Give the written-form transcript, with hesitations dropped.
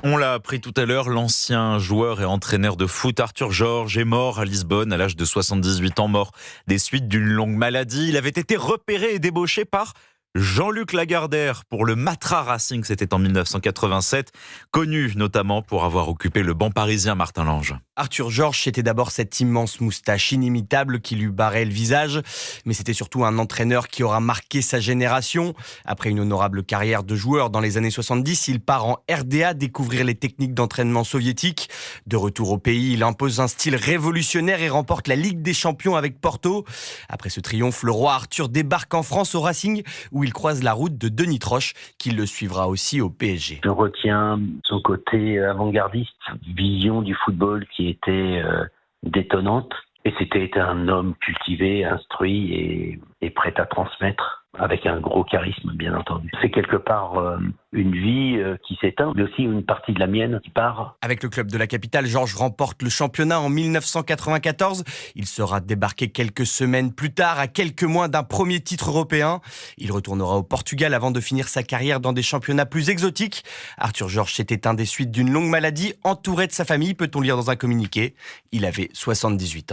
On l'a appris tout à l'heure, l'ancien joueur et entraîneur de foot Arthur Georges est mort à Lisbonne à l'âge de 78 ans, mort des suites d'une longue maladie. Il avait été repéré et débauché par Jean-Luc Lagardère pour le Matra Racing, c'était en 1987, connu notamment pour avoir occupé le banc parisien Martin Lange. Arthur Georges, c'était d'abord cette immense moustache inimitable qui lui barrait le visage, mais c'était surtout un entraîneur qui aura marqué sa génération. Après une honorable carrière de joueur dans les années 70, il part en RDA découvrir les techniques d'entraînement soviétiques. De retour au pays, il impose un style révolutionnaire et remporte la Ligue des Champions avec Porto. Après ce triomphe, le roi Arthur débarque en France au Racing, où il croise la route de Denis Troche, qui le suivra aussi au PSG. Je retiens son côté avant-gardiste, vision du football qui était détonnante. Et c'était un homme cultivé, instruit et prêt à transmettre, avec un gros charisme, bien entendu. C'est quelque part une vie qui s'éteint, mais aussi une partie de la mienne qui part. Avec le club de la capitale, Georges remporte le championnat en 1994. Il sera débarqué quelques semaines plus tard, à quelques mois d'un premier titre européen. Il retournera au Portugal avant de finir sa carrière dans des championnats plus exotiques. Arthur Georges s'est éteint des suites d'une longue maladie, entouré de sa famille, peut-on lire dans un communiqué. Il avait 78 ans.